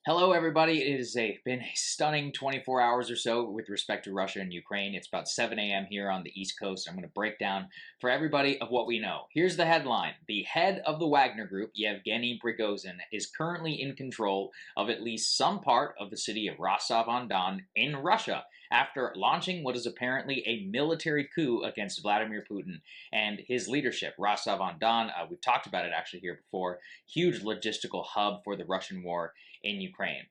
Hello, everybody. It has been a stunning 24 hours or so with respect to Russia and Ukraine. It's about 7 a.m. here on the East Coast. I'm going to break down for everybody of what we know. Here's the headline. The head of the Wagner Group, Yevgeny Prigozhin, is currently in control of at least some part of the city of Rostov-on-Don in Russia after launching what is apparently a military coup against Vladimir Putin and his leadership. Rostov-on-Don, we've talked about it actually here before, huge logistical hub for the Russian war in Ukraine.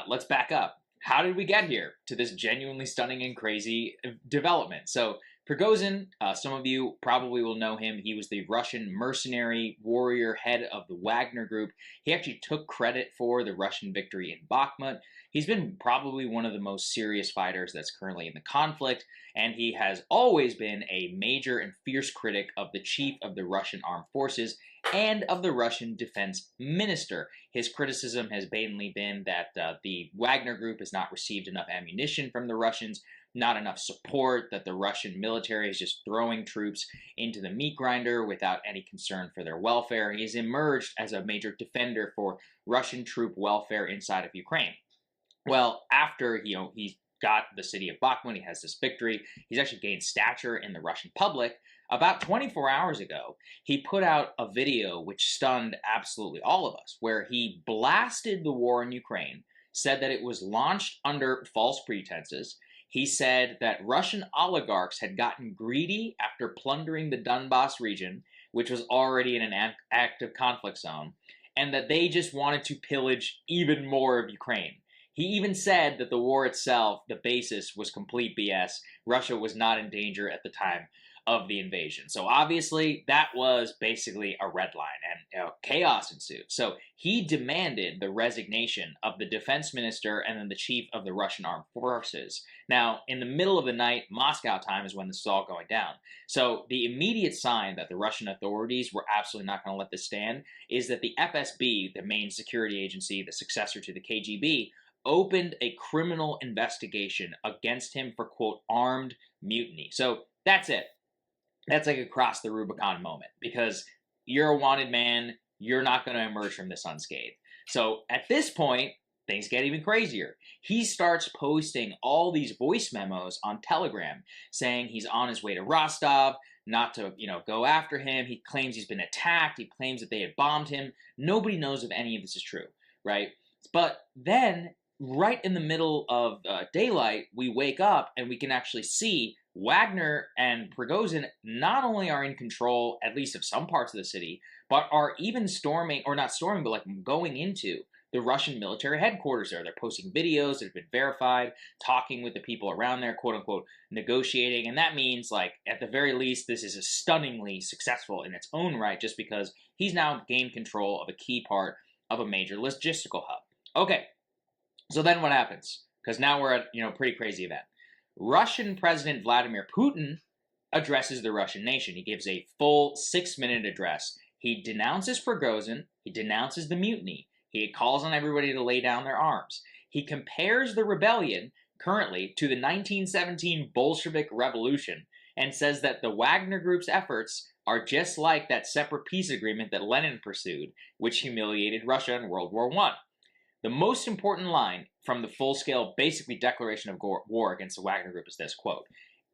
Let's back up. How did we get here to this genuinely stunning and crazy development? So Prigozhin, some of you probably will know him. He was the Russian mercenary warrior head of the Wagner Group. He actually took credit for the Russian victory in Bakhmut. He's been probably one of the most serious fighters that's currently in the conflict, and he has always been a major and fierce critic of the chief of the Russian armed forces and of the Russian defense minister. His criticism has mainly been that the Wagner Group has not received enough ammunition from the Russians, not enough support, that the Russian military is just throwing troops into the meat grinder without any concern for their welfare. He has emerged as a major defender for Russian troop welfare inside of Ukraine. Well, after he's got the city of Bakhmut, he has this victory, he's actually gained stature in the Russian public. About 24 hours ago, he put out a video which stunned absolutely all of us, where he blasted the war in Ukraine, said that it was launched under false pretenses. He said that Russian oligarchs had gotten greedy after plundering the Donbas region, which was already in an active conflict zone, and that they just wanted to pillage even more of Ukraine. He even said that the war itself, the basis, was complete BS. Russia was not in danger at the time of the invasion. So obviously that was basically a red line, and chaos ensued. So he demanded the resignation of the defense minister and then the chief of the Russian armed forces. Now, in the middle of the night, Moscow time, is when this is all going down. So the immediate sign that the Russian authorities were absolutely not going to let this stand is that the FSB, the main security agency, the successor to the KGB, opened a criminal investigation against him for, quote, armed mutiny. So that's it. That's like across the Rubicon moment, because you're a wanted man. You're not going to emerge from this unscathed. So at this point, things get even crazier. He starts posting all these voice memos on Telegram saying he's on his way to Rostov, not to, go after him. He claims he's been attacked. He claims that they had bombed him. Nobody knows if any of this is true, right? But then, right in the middle of daylight, we wake up and we can actually see Wagner and Prigozhin not only are in control, at least of some parts of the city, but are even storming, or not storming, but like going into the Russian military headquarters there. They're posting videos that have been verified, talking with the people around there, quote unquote, negotiating. And that means, like, at the very least, this is stunningly successful in its own right, just because he's now gained control of a key part of a major logistical hub. Okay, so then what happens? Because now we're at, a pretty crazy event. Russian President Vladimir Putin addresses the Russian nation. He gives a full 6-minute address. He denounces Prigozhin. He denounces the mutiny. He calls on everybody to lay down their arms. He compares the rebellion currently to the 1917 Bolshevik Revolution and says that the Wagner Group's efforts are just like that separate peace agreement that Lenin pursued, which humiliated Russia in World War I. The most important line from the full-scale, basically, declaration of war against the Wagner Group is this, quote,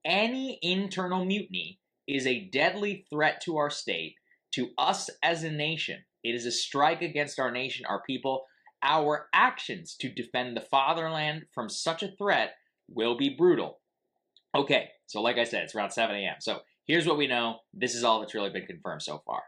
"Any internal mutiny is a deadly threat to our state, to us as a nation. It is a strike against our nation, our people. Our actions to defend the fatherland from such a threat will be brutal." Okay, so like I said, it's around 7 a.m. So here's what we know. This is all that's really been confirmed so far.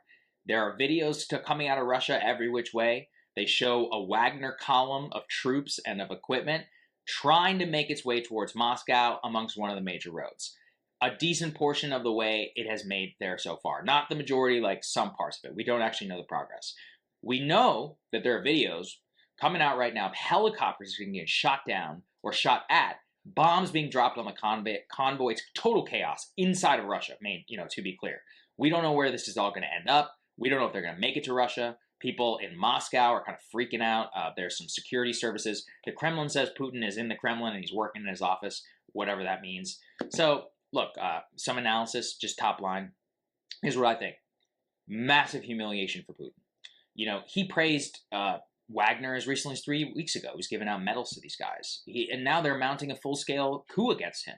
There are videos coming out of Russia every which way. They show a Wagner column of troops and of equipment trying to make its way towards Moscow amongst one of the major roads. A decent portion of the way it has made there so far. Not the majority, like some parts of it. We don't actually know the progress. We know that there are videos coming out right now of helicopters being getting shot down or shot at, bombs being dropped on the convoy. It's total chaos inside of Russia, to be clear. We don't know where this is all going to end up. We don't know if they're going to make it to Russia. People in Moscow are kind of freaking out. There's some security services. The Kremlin says Putin is in the Kremlin and he's working in his office, whatever that means. So, look, some analysis, just top line. Here's what I think. Massive humiliation for Putin. He praised Wagner, as recently as 3 weeks ago, was giving out medals to these guys. And now they're mounting a full-scale coup against him.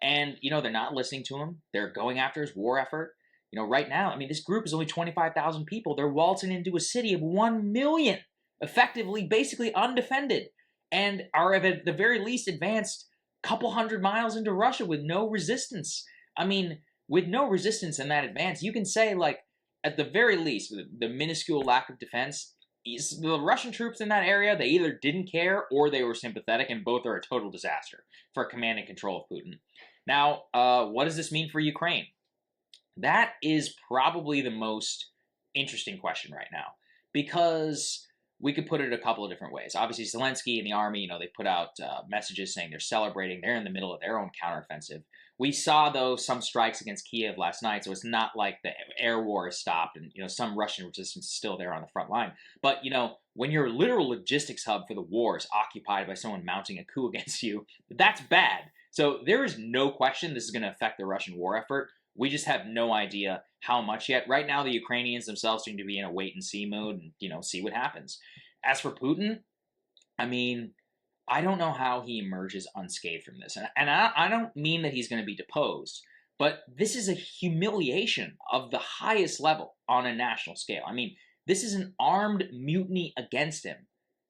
And, they're not listening to him. They're going after his war effort. Right now, I mean, this group is only 25,000 people. They're waltzing into a city of 1 million, effectively, basically undefended, and are at the very least advanced a couple hundred miles into Russia with no resistance. I mean, with no resistance in that advance, you can say, like, at the very least, the minuscule lack of defense, the Russian troops in that area, they either didn't care or they were sympathetic, and both are a total disaster for command and control of Putin. Now, what does this mean for Ukraine? That is probably the most interesting question right now, because we could put it a couple of different ways. Obviously, Zelensky and the army, they put out messages saying they're celebrating. They're in the middle of their own counteroffensive. We saw, though, some strikes against Kiev last night, so it's not like the air war has stopped and, some Russian resistance is still there on the front line. But, when your literal logistics hub for the war is occupied by someone mounting a coup against you, that's bad. So there is no question this is going to affect the Russian war effort. We just have no idea how much yet. Right now, the Ukrainians themselves seem to be in a wait-and-see mode and, see what happens. As for Putin, I mean, I don't know how he emerges unscathed from this. And I don't mean that he's going to be deposed, but this is a humiliation of the highest level on a national scale. I mean, this is an armed mutiny against him,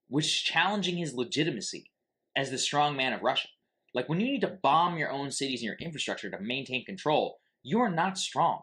which is challenging his legitimacy as the strong man of Russia. Like, when you need to bomb your own cities and your infrastructure to maintain control, you are not strong.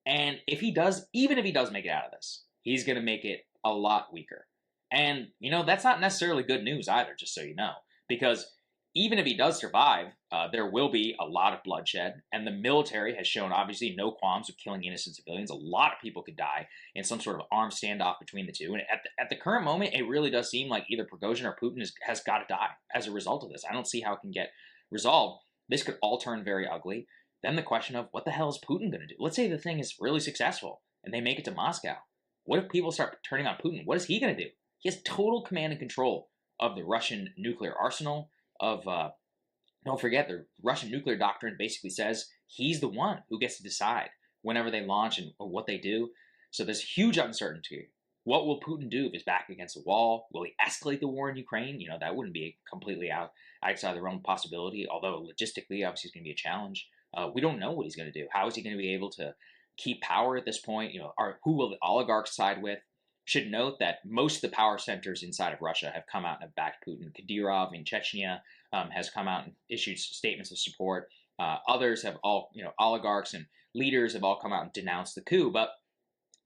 And even if he does make it out of this, he's going to make it a lot weaker. And, that's not necessarily good news either, just so you know, because even if he does survive, there will be a lot of bloodshed, and the military has shown, obviously, no qualms with killing innocent civilians. A lot of people could die in some sort of armed standoff between the two. And at the current moment, it really does seem like either Prigozhin or Putin has got to die as a result of this. I don't see how it can get resolved. This could all turn very ugly. Then the question of, what the hell is Putin going to do? Let's say the thing is really successful and they make it to Moscow. What if people start turning on Putin? What is he going to do? He has total command and control of the Russian nuclear arsenal. Don't forget, the Russian nuclear doctrine basically says he's the one who gets to decide whenever they launch and what they do. So there's huge uncertainty. What will Putin do if he's back against the wall? Will he escalate the war in Ukraine? That wouldn't be completely outside the realm of possibility, although logistically, obviously, it's going to be a challenge. We don't know what he's going to do. How is he going to be able to keep power at this point? Who will the oligarchs side with? Should note that most of the power centers inside of Russia have come out and have backed Putin. Kadyrov in Chechnya has come out and issued statements of support. Others have all, oligarchs and leaders have all come out and denounced the coup. But,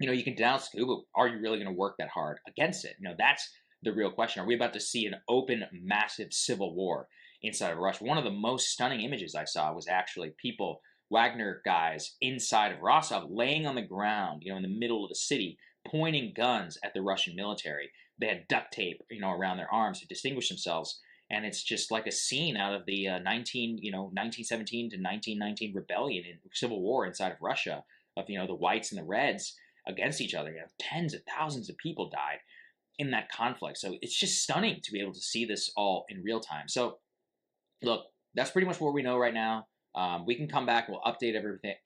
you can denounce the coup, but are you really going to work that hard against it? That's the real question. Are we about to see an open, massive civil war inside of Russia? One of the most stunning images I saw was actually people, Wagner guys, inside of Rostov, laying on the ground, in the middle of the city, pointing guns at the Russian military. They had duct tape, around their arms to distinguish themselves. And it's just like a scene out of the 1917 to 1919 rebellion and civil war inside of Russia of, the whites and the reds against each other. Tens of thousands of people died in that conflict. So it's just stunning to be able to see this all in real time. So look, that's pretty much what we know right now. We can come back. We'll update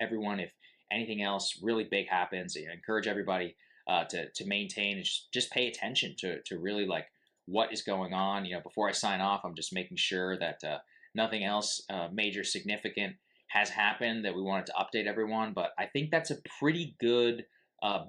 everyone if anything else really big happens. I encourage everybody to maintain and just pay attention to really like what is going on. Before I sign off, I'm just making sure that nothing else major significant has happened that we wanted to update everyone. But I think that's a pretty good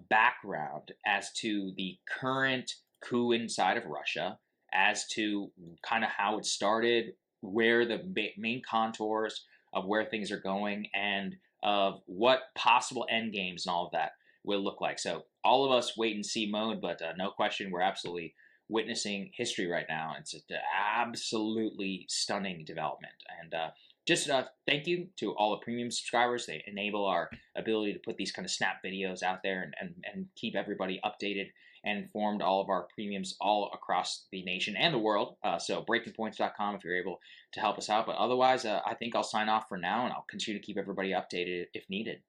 background as to the current coup inside of Russia, as to kind of how it started, where the main contours of where things are going, and of what possible end games and all of that will look like. So all of us wait and see mode, but no question, we're absolutely witnessing history right now. It's an absolutely stunning development. And just thank you to all the premium subscribers. They enable our ability to put these kind of snap videos out there and keep everybody updated and informed, all of our premiums all across the nation and the world. So breakingpoints.com if you're able to help us out. But otherwise, I think I'll sign off for now, and I'll continue to keep everybody updated if needed.